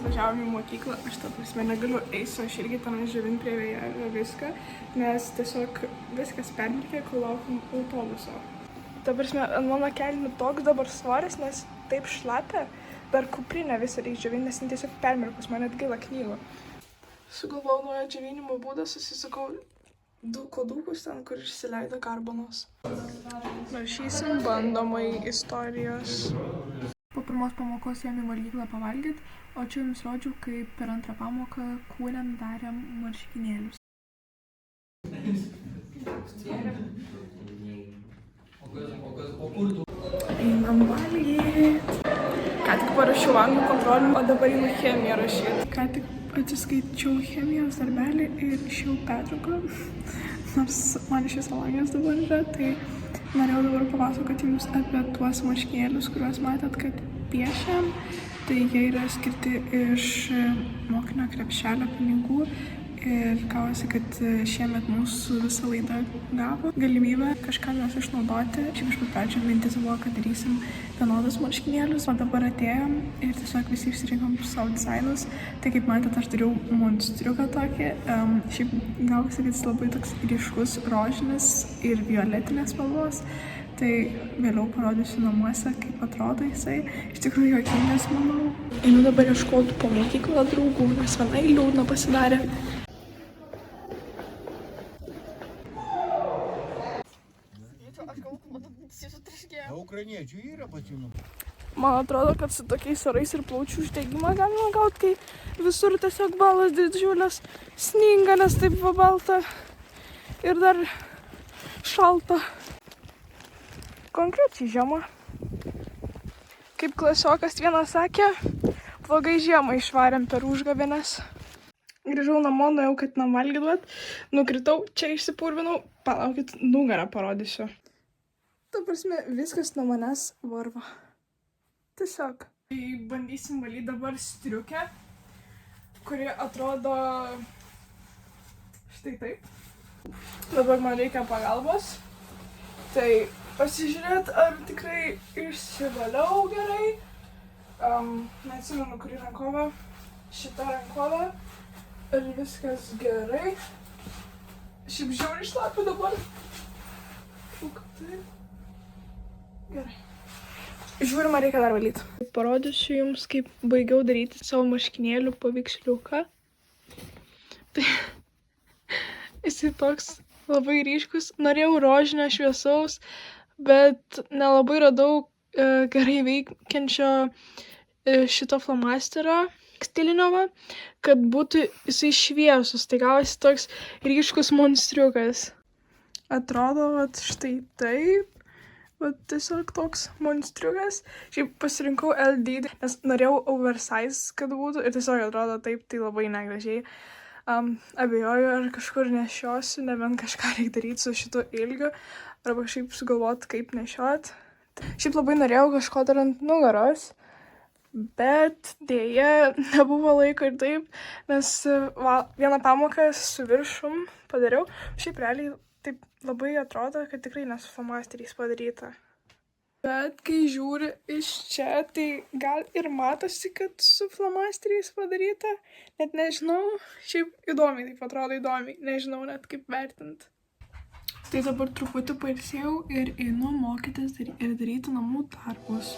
važiavom į mokyklą, aš ta prasme negaliu eiti, aš irgi ten žiūrint prie vėjelio viską, nes tiesiog viskas permirkė, kol laukiam autobuso. Ta prasme, ant mano kelnių toks dabar svoris, nes taip šlapia, dar kuprinę visą reikia džiovinti, nes tiesiog permirkus, man net gaila knygų. Sugalvojau naują džiovinimo būdą, susisukau du kodukus ten, kur išsileido karbonos. Rašysim bandomai istorijos. Po pirmos pamokos ėjom į valgyklą pavalgyti, o čia jums rodžiau, kaip per antrą pamoką kūrėm darėm marškinėlius. Einam valgyti. Ką tik parašiau anglų kontrolį, o dabar einu chemiją rašyti. Ką tik atsiskaičiau chemijos darbelį ir išėjau pertrauką. Nors man iš viso langas dabar yra, tai norėjau dabar papasakoti jums apie tuos marškinėlius, kuriuos matėt, kad piešiam. Tai jie yra skirti iš mokinio krepšelio pinigų ir gavosi, kad šiemet mūsų visa laida gavo galimybę kažką juos išnaudoti. Šiaip iš pat pradžio mintis buvo, kad darysim vienodus marškinėlius, o dabar atėjom ir tiesiog visi išsirinkom savo dizainus. Tai kaip matėt, aš dariau monstriuką tokį. Šiaip gavosi, kad jis labai toks ryškus rožinis ir violetinės spalvos. Tai vėliau parodysiu namuose, kaip atrodo jisai. Iš tikrųjų juokingas, manau. Einu dabar ieškoti po mokyklą draugų, nes vienai liūdna pasidarė. Ukrainiečių yra patinų. Man atrodo, kad su tokiais orais ir plaučių uždegimą galima gauti, kai visur tiesiog balas didžiulės sninga, nes taip va balta ir dar šalta. Konkrečiai žiema. Kaip klasiokas vienas sakė, blogai žiemą išvarėm per užgavėnes. Grįžau namo, nuėjau, kad valgyt, nukritau, čia išsipurvinau, palaukit, nugarą parodysiu. Ta prasme, viskas nuo manęs varva. Tiesiog. Tai bandysim valyti dabar striukę, kuri atrodo štai taip. Dabar man reikia pagalbos. Tai pasižiūrėt, ar tikrai išsivaliau gerai. Neatsimenu, kuri rankovė. Šita rankovė. Ir viskas gerai. Šiaip žiauriai šlapia dabar. Taip. Gerai. Žiūrim, ar reikia dar valyti. Parodysiu jums, kaip baigiau daryti savo marškinėlių paveiksliuką. Tai jisai toks labai ryškus. Norėjau rožinio šviesaus, bet nelabai radau gerai veikiančio šito flomasterio stilinio, kad būtų jisai šviesus. Tai gavosi toks ryškus monstriukas. Atrodo, vat štai taip. Bet tiesiog toks monstriukas. Šiaip pasirinkau LD, nes norėjau oversize, kad būtų. Ir tiesiog atrodo taip, tai labai negražiai. Abejoju, ar kažkur nešiosiu, nebent kažką reikia daryti su šitu ilgiu. Arba šiaip sugalvoti, kaip nešiot. Šiaip labai norėjau kažko dar ant nugaros. Bet dėja nebuvo laiko ir taip, nes vieną pamoką su viršum padariau. Šiaip realiai taip labai atrodo, kad tikrai nesu flomasteriais padaryta. Bet kai žiūri iš čia, tai gal ir matosi, kad su flomasteriais padaryta. Net nežinau, šiaip įdomiai taip atrodo įdomiai, nežinau net kaip vertinti. Tai dabar truputį pailsėjau ir einu mokytis ir daryti namų darbus.